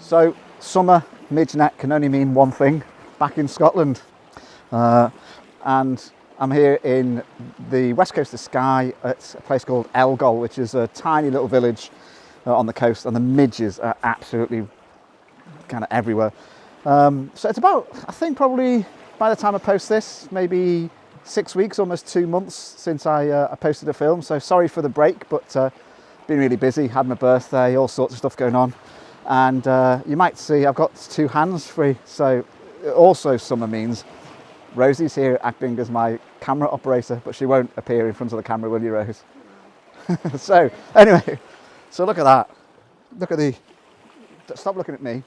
So summer midget can only mean one thing, back in Scotland. And I'm here in the west coast of Skye at a place called Elgol, which is a tiny little village on the coast, and the midges are absolutely kind of everywhere. So it's about, I think probably by the time I post this, maybe 6 weeks, almost 2 months since I posted a film. So sorry for the break, but been really busy, had my birthday, all sorts of stuff going on. And you might see I've got 2 hands free. So also summer means Rosie's here acting as my camera operator, but she won't appear in front of the camera, will you, Rose? So anyway, so look at that. Look at the, stop looking at me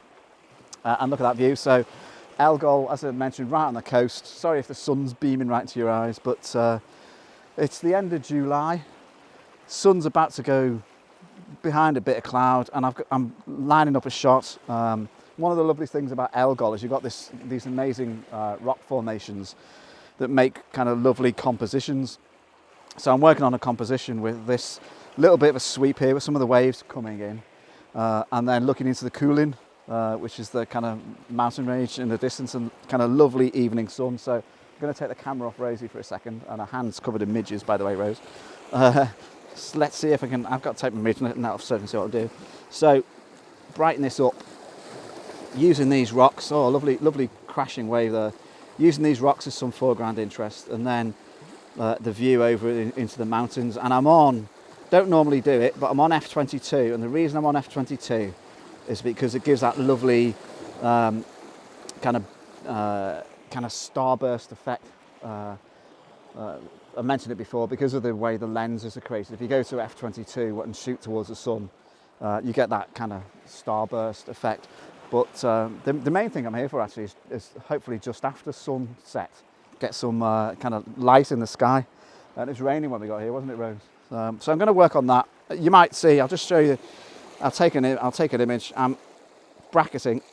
and look at that view. So Elgol, as I mentioned, right on the coast. Sorry if the sun's beaming right into your eyes, but it's the end of July. Sun's about to go behind a bit of cloud, and I'm lining up a shot. One of the lovely things about Elgol is you've got these amazing rock formations that make kind of lovely compositions. So I'm working on a composition with this little bit of a sweep here with some of the waves coming in, and then looking into the Coolin, which is the kind of mountain range in the distance, and kind of lovely evening sun. So I'm going to take the camera off Rosie for a second, and her hand's covered in midges, by the way, Rose. So let's see if I can, I've got to take my midge net off so I can see what I'll do. So brighten this up using these rocks. Oh, lovely crashing wave there. Using these rocks as some foreground interest, and then the view over into the mountains. And I'm on, don't normally do it, but I'm on f22, and the reason I'm on f22 is because it gives that lovely kind of starburst effect. I mentioned it before, because of the way the lenses are created. If you go to f22 and shoot towards the sun, you get that kind of starburst effect. But the main thing I'm here for actually is hopefully just after sunset, get some kind of light in the sky. And it was raining when we got here, wasn't it, Rose? So I'm going to work on that. You might see, I'll just show you. I'll take an image. I'm bracketing.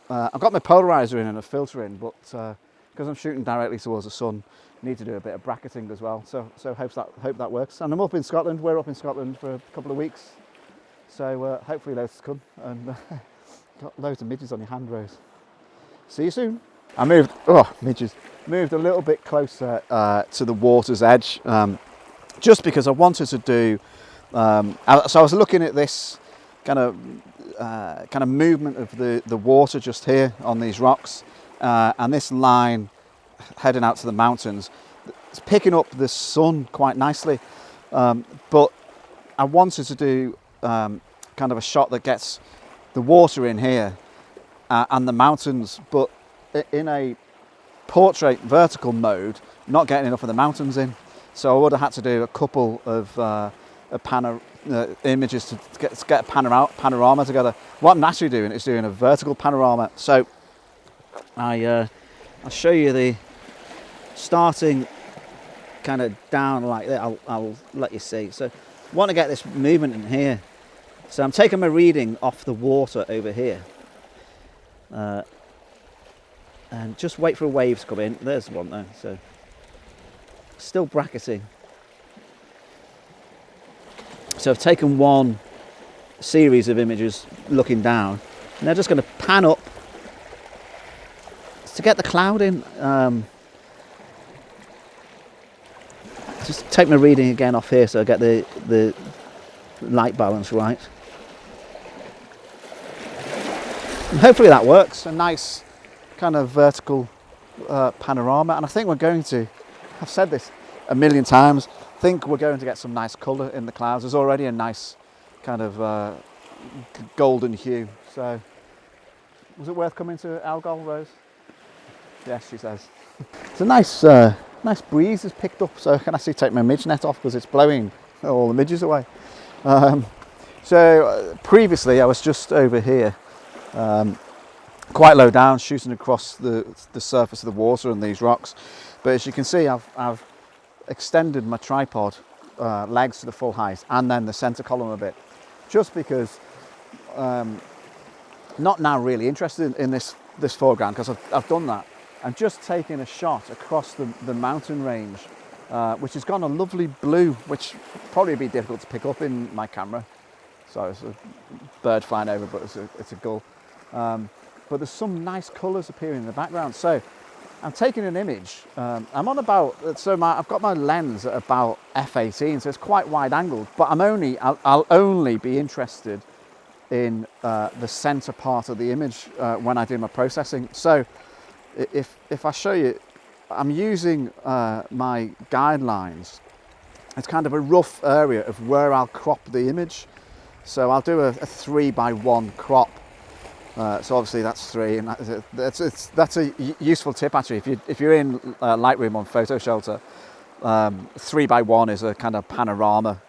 I've got my polarizer in and a filter in, but because I'm shooting directly towards the sun, I need to do a bit of bracketing as well. So hope that works. And I'm up in Scotland. We're up in Scotland for a couple of weeks. So hopefully loads to come. And got loads of midges on your hand, Rose. See you soon. I moved a little bit closer to the water's edge, just because I wanted to do. So I was looking at this kind of movement of the water just here on these rocks, and this line heading out to the mountains. It's picking up the sun quite nicely, but I wanted to do kind of a shot that gets the water in here and the mountains, but in a portrait vertical mode, not getting enough of the mountains in. So I would have had to do a couple of images to get a panorama together. What I'm actually doing is doing a vertical panorama. So I'll show you the starting kind of down like that. I'll let you see. So I want to get this movement in here. So I'm taking my reading off the water over here. And just wait for a wave to come in. There's one there. So still bracketing. So I've taken one series of images looking down, and they're just going to pan up to get the cloud in. Just take my reading again off here so I get the light balance right. And hopefully that works. A nice kind of vertical panorama, and I think we're going to, I've said this a million times, I think we're going to get some nice colour in the clouds. There's already a nice kind of golden hue. So was it worth coming to Elgol, Rose? Yes, she says. It's a nice nice breeze has picked up, so I can actually take my midge net off because it's blowing all the midges away. So previously I was just over here, quite low down, shooting across the surface of the water and these rocks. But as you can see, I've extended my tripod legs to the full height, and then the centre column a bit, just because not now really interested in this foreground, because I've done that. I'm just taking a shot across the mountain range which has gone a lovely blue, which probably be difficult to pick up in my camera. Sorry, it's a bird flying over, but it's a gull. But there's some nice colours appearing in the background. So I'm taking an image. I'm on about, so I've got my lens at about f/18, so it's quite wide angled, but I'll only be interested in the center part of the image when I do my processing. So if I show you, I'm using my guidelines. It's kind of a rough area of where I'll crop the image. So I'll do a 3:1 crop. So obviously that's 3, and that's a useful tip actually. If you're in Lightroom on Photo Shelter, 3:1 is a kind of panorama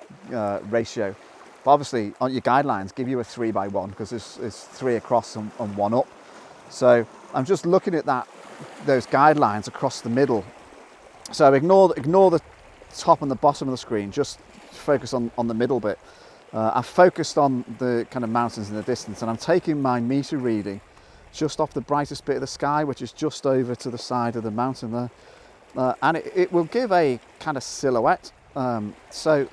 ratio. But obviously on your guidelines give you a 3:1 because it's 3 across and 1 up. So I'm just looking at those guidelines across the middle. So ignore the top and the bottom of the screen. Just focus on the middle bit. I've focused on the kind of mountains in the distance, and I'm taking my meter reading just off the brightest bit of the sky, which is just over to the side of the mountain there. And it will give a kind of silhouette. So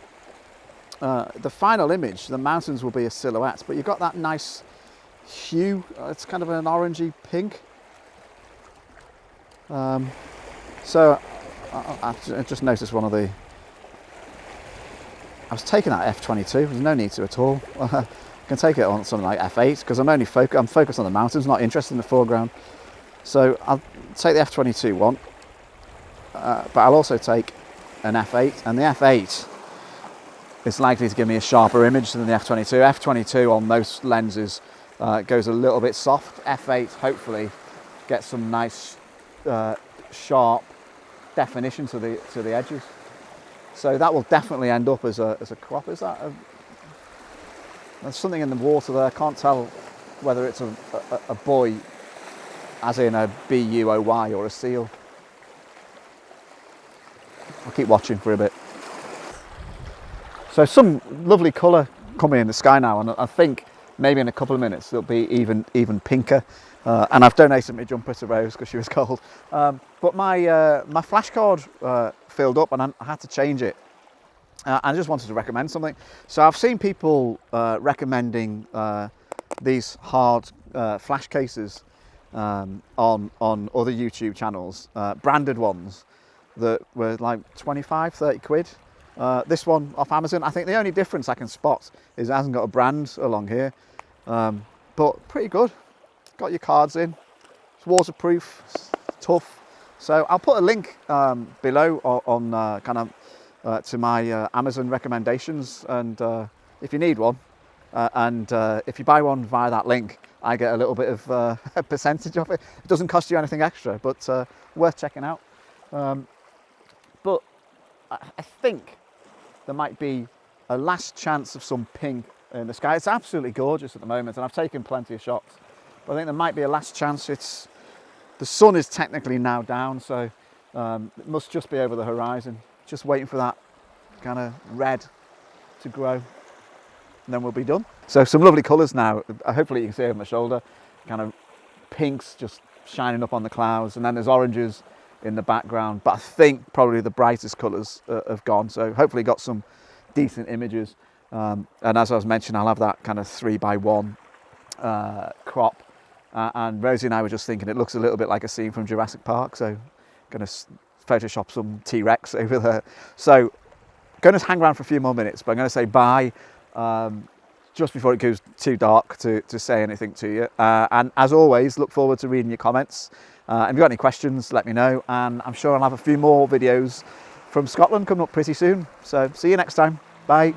the final image, the mountains will be a silhouette, but you've got that nice hue. It's kind of an orangey pink. So I just noticed one of the... I was taking that f/22. There's no need to at all. I can take it on something like f/8 because I'm focused on the mountains, not interested in the foreground. So I'll take the f/22 one, but I'll also take an f/8, and the f/8 is likely to give me a sharper image than the f/22. f/22 on most lenses goes a little bit soft. f/8 hopefully gets some nice sharp definition to the edges. So that will definitely end up as a crop. Is that there's something in the water there. I can't tell whether it's a buoy, as in a buoy, or a seal. I'll keep watching for a bit. So some lovely colour coming in the sky now, and I think maybe in a couple of minutes it'll be even pinker. And I've donated my jumper to Rose because she was cold. But my flashcard filled up, and I had to change it. I just wanted to recommend something. So I've seen people recommending these hard flash cases on other YouTube channels, branded ones that were like 25, 30 quid. This one off Amazon, I think the only difference I can spot is it hasn't got a brand along here, but pretty good. Got your cards in, it's waterproof, it's tough. So I'll put a link below on to my Amazon recommendations, and if you need one, and if you buy one via that link, I get a little bit of a percentage of it. It doesn't cost you anything extra, but worth checking out. But I think there might be a last chance of some pink in the sky. It's absolutely gorgeous at the moment, and I've taken plenty of shots. But I think there might be a last chance. The sun is technically now down, so it must just be over the horizon. Just waiting for that kind of red to grow, and then we'll be done. So some lovely colours now. Hopefully you can see over my shoulder, kind of pinks just shining up on the clouds, and then there's oranges in the background. But I think probably the brightest colours have gone. So hopefully got some decent images. And as I was mentioning, I'll have that kind of 3:1 crop. And Rosie and I were just thinking it looks a little bit like a scene from Jurassic Park, so going to Photoshop some T-Rex over there. So going to hang around for a few more minutes, but I'm going to say bye just before it goes too dark to say anything to you. And as always, look forward to reading your comments. If you've got any questions, let me know, and I'm sure I'll have a few more videos from Scotland coming up pretty soon. So see you next time. Bye.